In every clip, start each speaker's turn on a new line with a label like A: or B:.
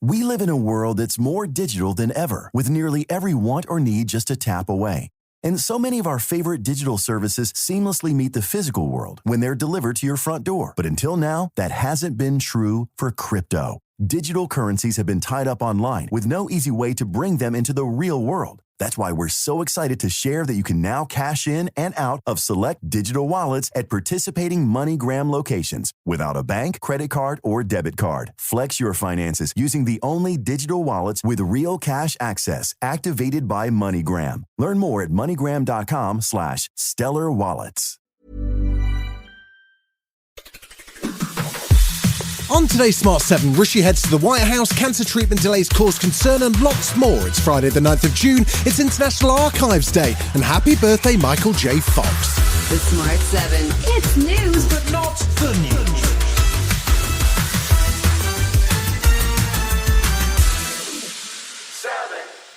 A: We live in a world that's more digital than ever, with nearly every want or need just a tap away. And so many of our favorite digital services seamlessly meet the physical world when they're delivered to your front door. But until now, that hasn't been true for crypto. Digital currencies have been tied up online with no easy way to bring them into the real world. That's why we're so excited to share that you can now cash in and out of select digital wallets at participating MoneyGram locations without a bank, credit card, or debit card. Flex your finances using the only digital wallets with real cash access activated by MoneyGram. Learn more at moneygram.com/stellar wallets.
B: On today's Smart 7, Rishi heads to the White House, cancer treatment delays cause concern and lots more. It's Friday the 9th of June, it's International Archives Day, and happy birthday Michael J. Fox.
C: The Smart 7. It's news, but not the news.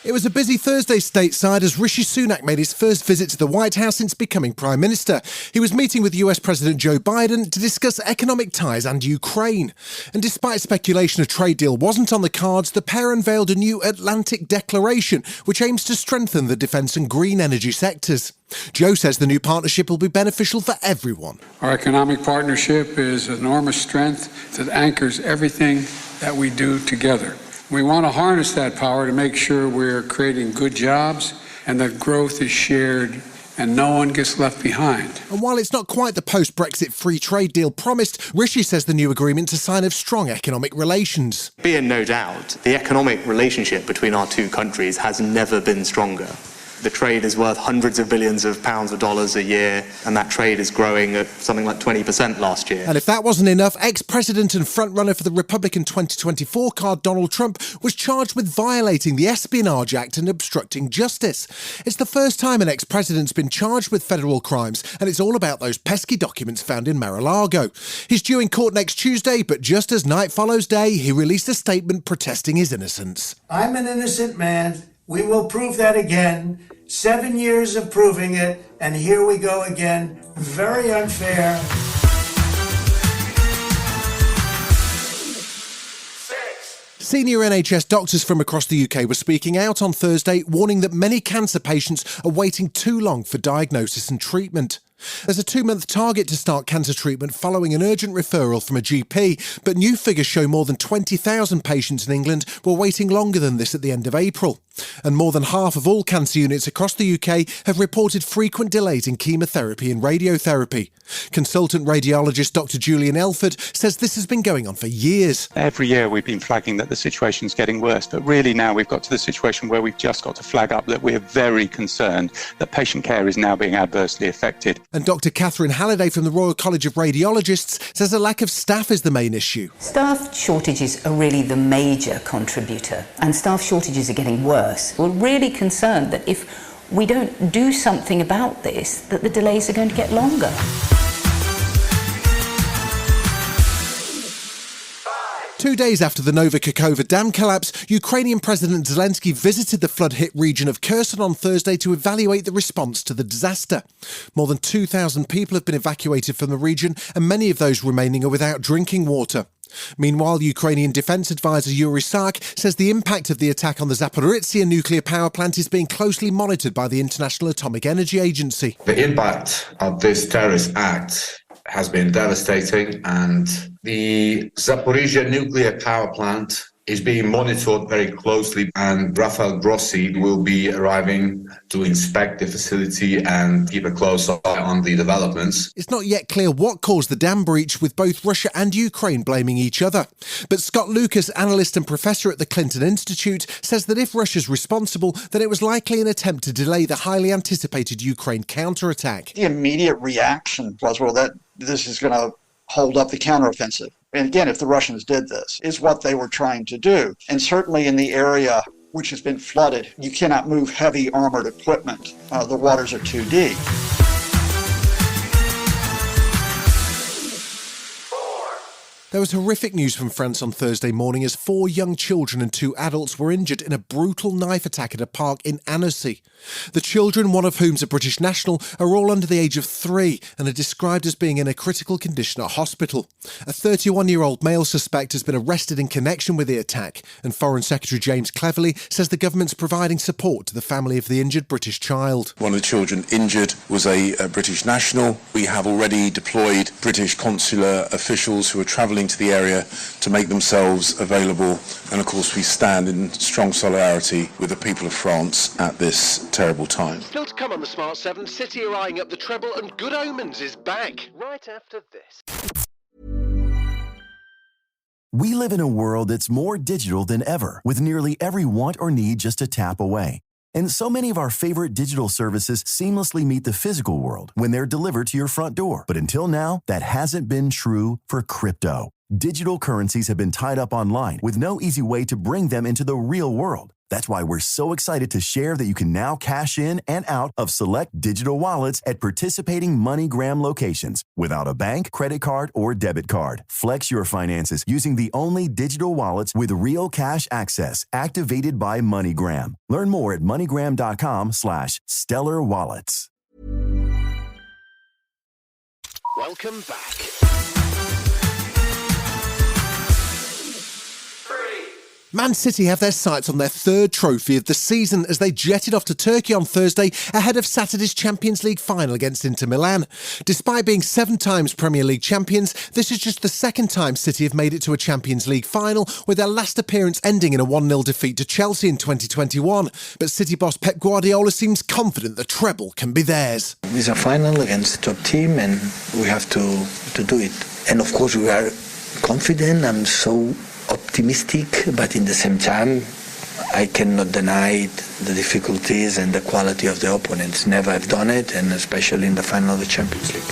B: It was a busy Thursday stateside as Rishi Sunak made his first visit to the White House since becoming Prime Minister. He was meeting with US President Joe Biden to discuss economic ties and Ukraine. And despite speculation a trade deal wasn't on the cards, the pair unveiled a new Atlantic Declaration, which aims to strengthen the defence and green energy sectors. Joe says the new partnership will be beneficial for everyone.
D: Our economic partnership is enormous strength that anchors everything that we do together. We want to harness that power to make sure we're creating good jobs and that growth is shared and no one gets left behind.
B: And while it's not quite the post-Brexit free trade deal promised, Rishi says the new agreement's a sign of strong economic relations.
E: Be in no doubt, the economic relationship between our two countries has never been stronger. The trade is worth hundreds of billions of pounds or dollars a year, and that trade is growing at something like 20% last year.
B: And if that wasn't enough, ex-president and frontrunner for the Republican 2024 card, Donald Trump, was charged with violating the Espionage Act and obstructing justice. It's the first time an ex-president's been charged with federal crimes, and it's all about those pesky documents found in Mar-a-Lago. He's due in court next Tuesday, but just as night follows day, he released a statement protesting his innocence.
F: I'm an innocent man. We will prove that again. 7 years of proving it, and here we go again. Very unfair.
B: Senior NHS doctors from across the UK were speaking out on Thursday, warning that many cancer patients are waiting too long for diagnosis and treatment. There's a 2-month target to start cancer treatment following an urgent referral from a GP, but new figures show more than 20,000 patients in England were waiting longer than this at the end of April. And more than half of all cancer units across the UK have reported frequent delays in chemotherapy and radiotherapy. Consultant radiologist Dr. Julian Elford says this has been going on for years.
G: Every year we've been flagging that the situation's getting worse, but really now we've got to the situation where we've just got to flag up that we're very concerned that patient care is now being adversely affected.
B: And Dr. Catherine Halliday from the Royal College of Radiologists says a lack of staff is the main issue.
H: Staff shortages are really the major contributor, and staff shortages are getting worse. We're really concerned that if we don't do something about this, that the delays are going to get longer.
B: Two days after the Novakakova dam collapse, Ukrainian President Zelensky visited the flood-hit region of Kherson on Thursday to evaluate the response to the disaster. More than 2,000 people have been evacuated from the region, and many of those remaining are without drinking water. Meanwhile, Ukrainian Defence Advisor Yuri Sark says the impact of the attack on the Zaporizhzhia nuclear power plant is being closely monitored by the International Atomic Energy Agency.
I: The impact of this terrorist act has been devastating, and the Zaporizhzhia nuclear power plant is being monitored very closely, and Rafael Grossi will be arriving to inspect the facility and keep a close eye on the developments.
B: It's not yet clear what caused the dam breach, with both Russia and Ukraine blaming each other. But Scott Lucas, analyst and professor at the Clinton Institute, says that if Russia's responsible, then it was likely an attempt to delay the highly anticipated Ukraine counterattack.
J: The immediate reaction was, well, that this is going to hold up the counteroffensive. And again, if the Russians did this, is what they were trying to do. And certainly in the area which has been flooded, you cannot move heavy armored equipment. The waters are too deep.
B: There was horrific news from France on Thursday morning as 4 young children and 2 adults were injured in a brutal knife attack at a park in Annecy. The children, one of whom's a British national, are all under the age of 3 and are described as being in a critical condition at hospital. A 31-year-old male suspect has been arrested in connection with the attack, and Foreign Secretary James Cleverly says the government's providing support to the family of the injured British child.
K: One of the children injured was a British national. We have already deployed British consular officials who are travelling to the area to make themselves available, and of course we stand in strong solidarity with the people of France at this terrible time.
L: Still to come on the Smart 7, City are eyeing up the treble and Good Omens is back right after this.
A: We live in a world that's more digital than ever, with nearly every want or need just a tap away. And so many of our favorite digital services seamlessly meet the physical world when they're delivered to your front door. But until now, that hasn't been true for crypto. Digital currencies have been tied up online with no easy way to bring them into the real world. That's why we're so excited to share that you can now cash in and out of select digital wallets at participating MoneyGram locations without a bank, credit card, or debit card. Flex your finances using the only digital wallets with real cash access activated by MoneyGram. Learn more at moneygram.com/stellar wallets.
L: Welcome back.
B: Man City have their sights on their 3rd trophy of the season as they jetted off to Turkey on Thursday ahead of Saturday's Champions League final against Inter Milan. Despite being 7 times Premier League champions, this is just the 2nd time City have made it to a Champions League final, with their last appearance ending in a 1-0 defeat to Chelsea in 2021. But City boss Pep Guardiola seems confident the treble can be theirs.
M: It's a final against the top team and we have to do it. And of course we are confident. I'm so optimistic, but in the same time I cannot deny the difficulties and the quality of the opponents. Never have done it, and especially in the final of the Champions League.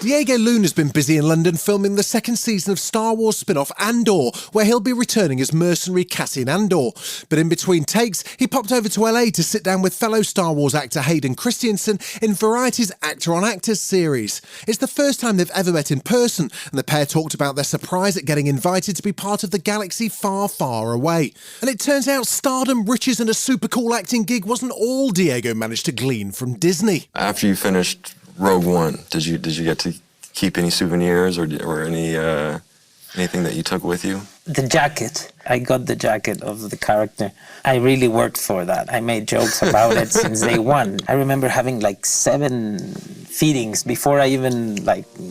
B: Diego Luna's been busy in London filming the 2nd season of Star Wars spin-off Andor, where he'll be returning as mercenary Cassian Andor. But in between takes, he popped over to LA to sit down with fellow Star Wars actor Hayden Christensen in Variety's Actor on Actors series. It's the first time they've ever met in person, and the pair talked about their surprise at getting invited to be part of the galaxy far, far away. And it turns out stardom, riches and a super cool acting gig wasn't all Diego managed to glean from Disney.
N: After you finished Rogue One, did you get to keep any souvenirs or any anything that you took with you?
O: The jacket. I got the jacket of the character. I really worked for that. I made jokes about it since day one. I remember having like 7 feedings before I even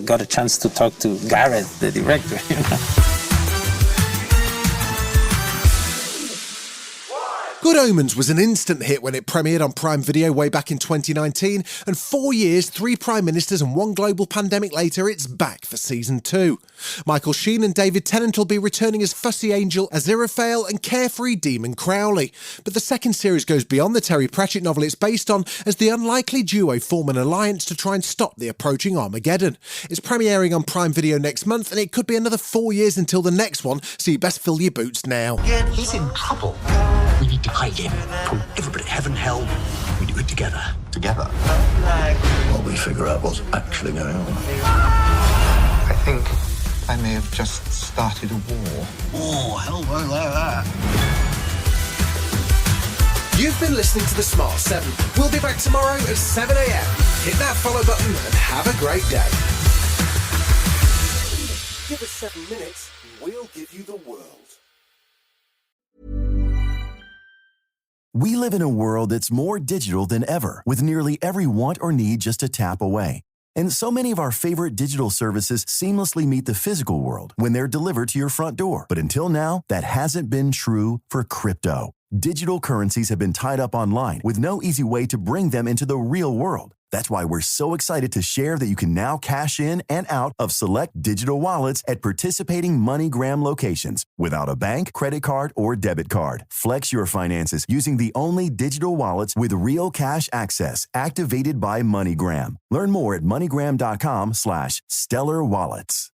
O: got a chance to talk to Gareth, the director.
B: Good Omens was an instant hit when it premiered on Prime Video way back in 2019, and 4 years, 3 Prime Ministers and 1 global pandemic later, it's back for Season 2. Michael Sheen and David Tennant will be returning as Fussy Angel, Aziraphale and Carefree Demon Crowley. But the 2nd series goes beyond the Terry Pratchett novel it's based on, as the unlikely duo form an alliance to try and stop the approaching Armageddon. It's premiering on Prime Video next month, and it could be another 4 years until the next one, so you best fill your boots now.
P: He's in trouble. We need to hide him from everybody. Heaven, hell, we do it together. Together? While we figure out what's actually going on.
Q: I think I may have just started a war.
P: Oh, hell, well, like that.
B: You've been listening to The Smart 7. We'll be back tomorrow at 7 a.m. Hit that follow button and have a great day. Give us 7 minutes and we'll give you the world.
A: We live in a world that's more digital than ever, with nearly every want or need just a tap away. And so many of our favorite digital services seamlessly meet the physical world when they're delivered to your front door. But until now, that hasn't been true for crypto. Digital currencies have been tied up online with no easy way to bring them into the real world. That's why we're so excited to share that you can now cash in and out of select digital wallets at participating MoneyGram locations without a bank, credit card, or debit card. Flex your finances using the only digital wallets with real cash access activated by MoneyGram. Learn more at moneygram.com/stellar wallets.